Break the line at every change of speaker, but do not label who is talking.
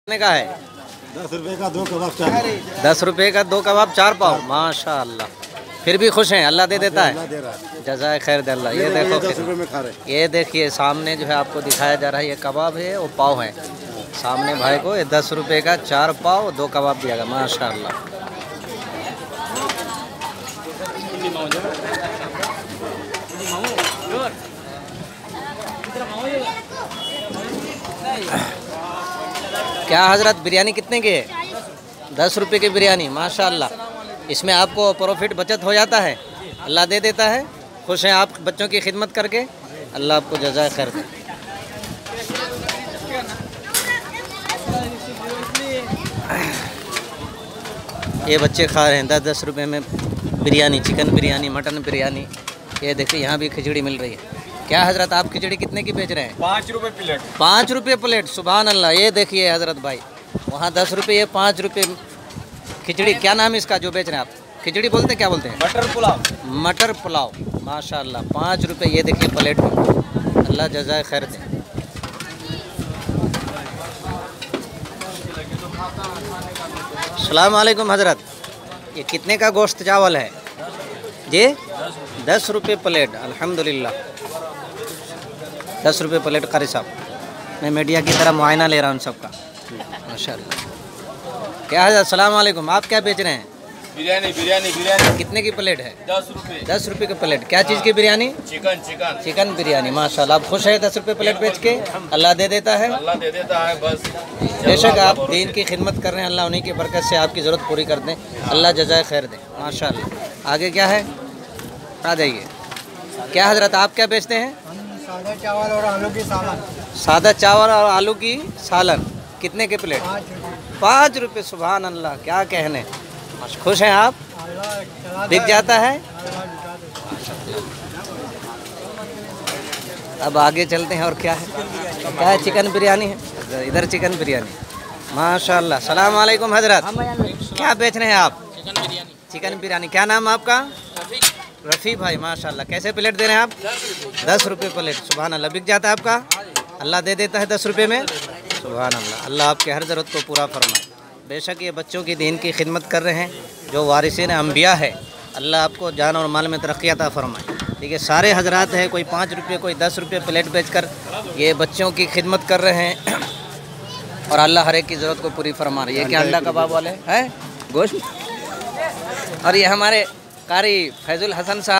कितने का है?
10 रुपए का 2 कबाब 4।
10 रुपए का 2 कबाब 4 पाव। माशाअल्लाह, फिर भी खुश हैं, अल्लाह दे देता है। जज़ाए खैर दे अल्लाह। ये देखो
10 रुपए में खा रहे।
ये देखिए सामने जो है आपको दिखाया जा रहा है, ये कबाब है और पाव है। सामने भाई को ये 10 रुपए का 4 पाव 2 कबाब दिया गया। माशाअल्लाह। क्या हजरत, बिरयानी कितने की है? 10 रुपए की बिरयानी। माशाअल्लाह, इसमें आपको प्रॉफिट बचत हो जाता है, अल्लाह दे देता है। खुश हैं आप बच्चों की खिदमत करके, अल्लाह आपको जज़ाए खैर दे। ये बच्चे खा रहे हैं 10-10 रुपए में बिरयानी, चिकन बिरयानी, मटन बिरयानी। ये देखिए यहाँ भी खिचड़ी मिल रही है। क्या हजरत, आप खिचड़ी कितने की बेच रहे हैं?
5 रुपए प्लेट।
5 रुपये प्लेट। सुभान अल्लाह। ये देखिए हजरत भाई, वहाँ 10 रुपये, ये 5 रुपये खिचड़ी। क्या नाम है इसका जो बेच रहे हैं आप? खिचड़ी बोलते हैं, क्या बोलते हैं?
मटर पुलाव।
मटर पुलाव। माशाअल्लाह, 5 रुपये ये देखिए प्लेट में। अल्लाह जज़ाए खैर दे। अस्सलाम वालेकुम हजरत, ये कितने का गोश्त चावल है जी? 10 रुपये प्लेट। अल्हम्दुलिल्लाह, 10 रुपये प्लेट। कारी साहब, मैं मीडिया की तरह मुआयना ले रहा हूँ सबका। माशाअल्लाह। क्या है? अस्सलाम वालेकुम, आप क्या बेच रहे हैं?
बिरयानी।
कितने की प्लेट है?
10 रुपए।
10 रुपये की प्लेट। क्या चीज़ की बिरयानी? चिकन बिरयानी। माशाअल्लाह, आप खुश है 10 रुपये प्लेट बेच के? अल्लाह दे देता है।
अल्लाह दे देता है बस।
बेशक आप दीन की खिदमत कर रहे हैं, अल्लाह उन्हीं की बरकत से आपकी ज़रूरत पूरी कर दें। अल्लाह जज़ाए खैर दे। माशाअल्लाह। आगे क्या है? आ जाइए। क्या हजरत, आप क्या बेचते हैं?
सादा चावल और आलू की सालन।
सादा चावल और आलू की सालन। कितने के प्लेट? 5 रुपये। सुभान अल्लाह, क्या कहने। खुश हैं आप? बिक जाता है। अब आगे चलते हैं। और क्या है? क्या है? चिकन बिरयानी है इधर, चिकन बिरयानी। माशाअल्लाह। सलाम वालेकुम हजरत, क्या बेच रहे हैं आप? चिकन बिरयानी। क्या नाम है आपका? रफ़ी भाई। माशाअल्लाह, कैसे प्लेट दे रहे हैं आप? 10 रुपये प्लेट। सुभान अल्लाह, बिक जाता है आपका? अल्लाह दे देता है 10 रुपये में। सुभान अल्लाह, अल्लाह आपके हर ज़रूरत को पूरा फरमाए। बेशक ये बच्चों की दीन की खिदमत कर रहे हैं, जो वारिसीन अम्बिया है। अल्लाह आपको जान और माल में तरक्की अता फरमाए। ठीक है, सारे हजरात हैं, कोई 5 रुपये, कोई 10 रुपये प्लेट बेचकर ये बच्चों की खिदमत कर रहे हैं, और अल्लाह हर एक की ज़रूरत को पूरी फरमा रही है। ये क्या अंडा कबाब वाले हैं गोश्त? और ये हमारे कारी फैजुल हसन साहब।